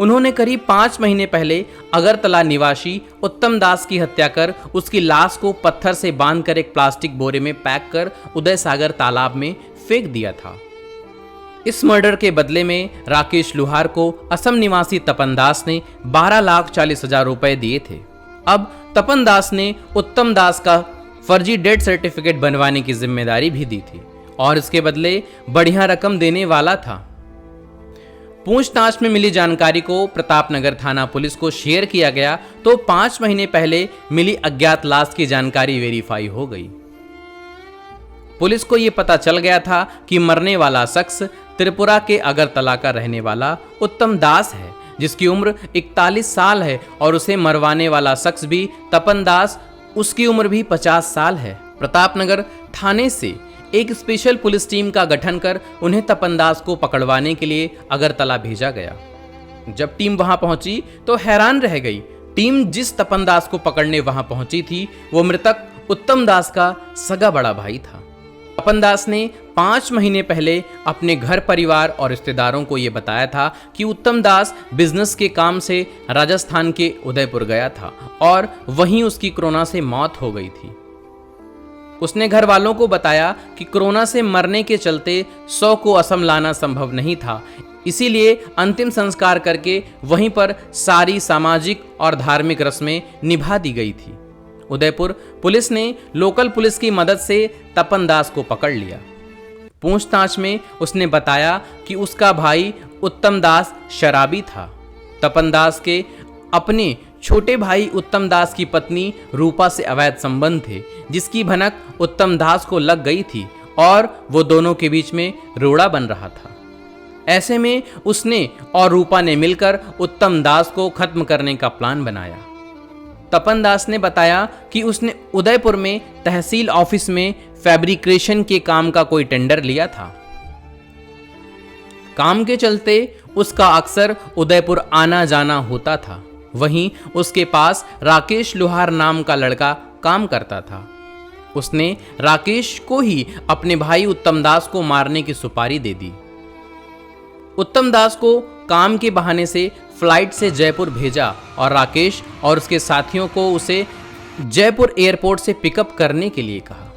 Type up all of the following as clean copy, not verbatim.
उन्होंने करीब 5 महीने पहले अगरतला निवासी उत्तम दास की हत्या कर उसकी लाश को पत्थर से बांधकर एक प्लास्टिक बोरे में पैक कर उदय सागर तालाब में फेंक दिया था। इस मर्डर के बदले में राकेश लुहार को असम निवासी तपन दास ने 12,40,000 रुपए दिए थे। अब तपन दास ने उत्तम दास का फर्जी डेथ सर्टिफिकेट बनवाने की जिम्मेदारी भी दी थी और इसके बदले बढ़िया रकम देने वाला था। पूछताछ में मिली जानकारी को प्रतापनगर थाना पुलिस को शेयर किया गया तो 5 महीने पहले मिली अज्ञात लाश की जानकारी वेरीफाई हो गई। पुलिस को यह पता चल गया था कि मरने वाला शख्स त्रिपुरा के अगरतला का रहने वाला उत्तम दास है, जिसकी उम्र 41 साल है और उसे मरवाने वाला शख्स भी तपन दास, उसकी उम्र भी 50 साल है। प्रतापनगर थाने से एक स्पेशल पुलिस टीम का गठन कर उन्हें तपन दास को पकड़वाने के लिए अगरतला भेजा गया। जब टीम वहां पहुंची तो हैरान रह गई। टीम जिस तपन दास को पकड़ने वहां पहुंची थी वो मृतक उत्तम दास का सगा बड़ा भाई था। तपन दास ने 5 महीने पहले अपने घर परिवार और रिश्तेदारों को यह बताया था कि उत्तम दास बिजनेस के काम से राजस्थान के उदयपुर गया था और वहीं उसकी कोरोना से मौत हो गई थी। उसने घर वालों को बताया कि कोरोना से मरने के चलते 100 को असम लाना संभव नहीं था, इसीलिए अंतिम संस्कार करके वहीं पर सारी सामाजिक और धार्मिक रस्में निभा दी गई थी। उदयपुर पुलिस ने लोकल पुलिस की मदद से तपन दास को पकड़ लिया। पूछताछ में उसने बताया कि उसका भाई उत्तम दास शराबी था। तपन दास के अपने छोटे भाई उत्तम दास की पत्नी रूपा से अवैध संबंध थे, जिसकी भनक उत्तम दास को लग गई थी और वो दोनों के बीच में रोड़ा बन रहा था। ऐसे में उसने और रूपा ने मिलकर उत्तम दास को खत्म करने का प्लान बनाया। तपन दास ने बताया कि उसने उदयपुर में तहसील ऑफिस में फैब्रिकेशन के काम का कोई टेंडर लिया था। काम के चलते उसका अक्सर उदयपुर आना जाना होता था। वहीं उसके पास राकेश लुहार नाम का लड़का काम करता था। उसने राकेश को ही अपने भाई उत्तम दास को मारने की सुपारी दे दी। उत्तम दास को काम के बहाने से फ्लाइट से जयपुर भेजा और राकेश और उसके साथियों को उसे जयपुर एयरपोर्ट से पिकअप करने के लिए कहा।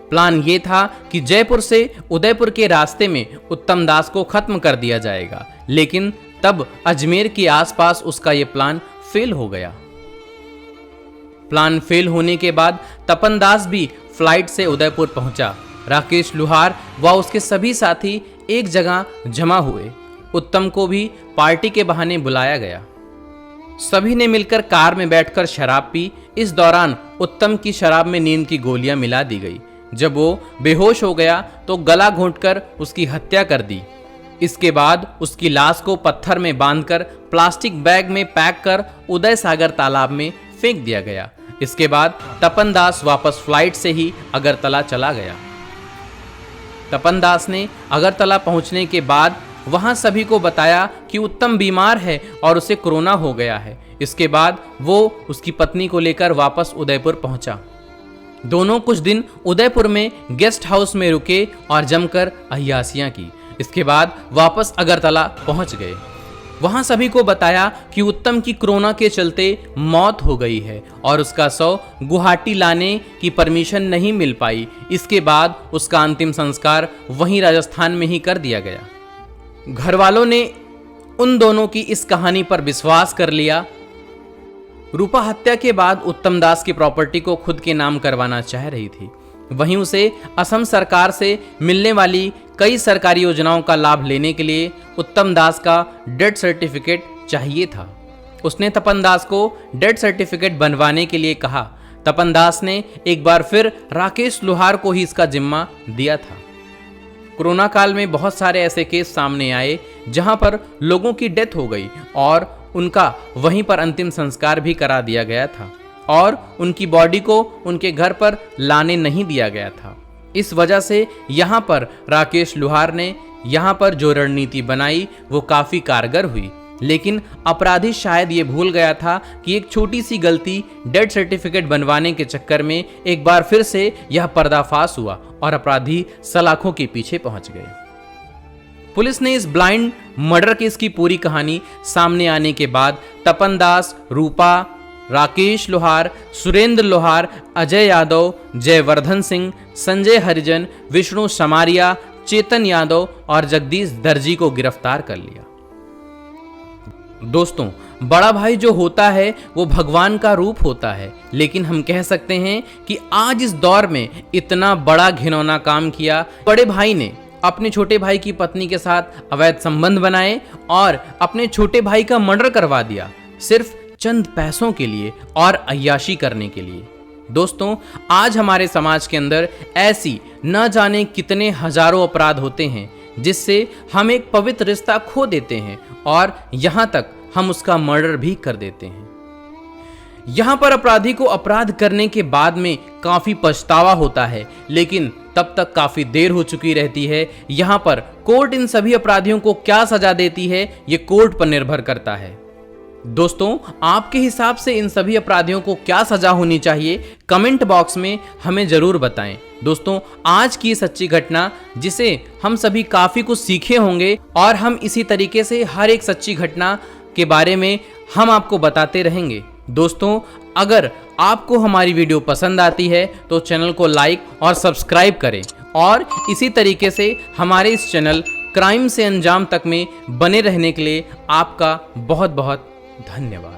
प्लान यह था कि जयपुर से उदयपुर के रास्ते में उत्तम दास को खत्म कर दिया जाएगा, लेकिन तब अजमेर के आसपास उसका यह प्लान फेल हो गया। प्लान फेल होने के बाद तपन दास भी फ्लाइट से उदयपुर पहुंचा। राकेश लुहार व उसके सभी साथी एक जगह जमा हुए। उत्तम को भी पार्टी के बहाने बुलाया गया। सभी ने मिलकर कार में बैठकर शराब पी। इस दौरान उत्तम की शराब में नींद की गोलियां मिला दी गई। जब वो बेहोश हो गया तो गला घोंटकर उसकी हत्या कर दी। इसके बाद उसकी लाश को पत्थर में बांधकर प्लास्टिक बैग में पैक कर उदय सागर तालाब में फेंक दिया गया। इसके बाद तपन दास वापस फ्लाइट से ही अगरतला चला गया। तपन दास ने अगरतला पहुंचने के बाद वहां सभी को बताया कि उत्तम बीमार है और उसे कोरोना हो गया है। इसके बाद वो उसकी पत्नी को लेकर वापस उदयपुर पहुंचा। दोनों कुछ दिन उदयपुर में गेस्ट हाउस में रुके और जमकर अय्यासियां की। इसके बाद वापस अगरतला पहुंच गए। वहां सभी को बताया कि उत्तम की कोरोना के चलते मौत हो गई है और उसका शव गुवाहाटी लाने की परमिशन नहीं मिल पाई। इसके बाद उसका अंतिम संस्कार वहीं राजस्थान में ही कर दिया गया। घर वालों ने उन दोनों की इस कहानी पर विश्वास कर लिया। रूपा हत्या के बाद उत्तम दास की प्रॉपर्टी को खुद के नाम करवाना चाह रही थी। वहीं उसे असम सरकार से मिलने वाली कई सरकारी योजनाओं का लाभ लेने के लिए उत्तम दास का डेथ सर्टिफिकेट चाहिए था। उसने तपन दास को डेथ सर्टिफिकेट बनवाने के लिए कहा। तपन दास ने एक बार फिर राकेश लुहार को ही इसका जिम्मा दिया था। कोरोना काल में बहुत सारे ऐसे केस सामने आए जहां पर लोगों की डेथ हो गई और उनका वहीं पर अंतिम संस्कार भी करा दिया गया था और उनकी बॉडी को उनके घर पर लाने नहीं दिया गया था। इस वजह से यहाँ पर राकेश लुहार ने यहाँ पर जो रणनीति बनाई वो काफ़ी कारगर हुई, लेकिन अपराधी शायद ये भूल गया था कि एक छोटी सी गलती डेथ सर्टिफिकेट बनवाने के चक्कर में एक बार फिर से यह पर्दाफाश हुआ और अपराधी सलाखों के पीछे पहुंच गए। पुलिस ने इस ब्लाइंड मर्डर केस की पूरी कहानी सामने आने के बाद तपन दास, रूपा, राकेश लोहार, सुरेंद्र लोहार, अजय यादव, जयवर्धन सिंह, संजय हरिजन, विष्णु समारिया, चेतन यादव और जगदीश दर्जी को गिरफ्तार कर लिया। दोस्तों, बड़ा भाई जो होता है वो भगवान का रूप होता है, लेकिन हम कह सकते हैं कि आज इस दौर में इतना बड़ा घिनौना काम किया। बड़े भाई ने अपने छोटे भाई की पत्नी के साथ अवैध संबंध बनाए और अपने छोटे भाई का मर्डर करवा दिया, सिर्फ चंद पैसों के लिए और अय्याशी करने के लिए। दोस्तों, आज हमारे समाज के अंदर ऐसी न जाने कितने हजारों अपराध होते हैं जिससे हम एक पवित्र रिश्ता खो देते हैं और यहां तक हम उसका मर्डर भी कर देते हैं। यहां पर अपराधी को अपराध करने के बाद में काफी पछतावा होता है, लेकिन तब तक काफी देर हो चुकी रहती है। यहां पर कोर्ट इन सभी अपराधियों को क्या सजा देती है, ये कोर्ट पर निर्भर करता है। दोस्तों, आपके हिसाब से इन सभी अपराधियों को क्या सजा होनी चाहिए, कमेंट बॉक्स में हमें जरूर बताएं। दोस्तों, आज की सच्ची घटना जिसे हम सभी काफी कुछ सीखे होंगे और हम इसी तरीके से हर एक सच्ची घटना के बारे में हम आपको बताते रहेंगे। दोस्तों, अगर आपको हमारी वीडियो पसंद आती है तो चैनल को लाइक और सब्सक्राइब करें और इसी तरीके से हमारे इस चैनल क्राइम से अंजाम तक में बने रहने के लिए आपका बहुत बहुत धन्यवाद।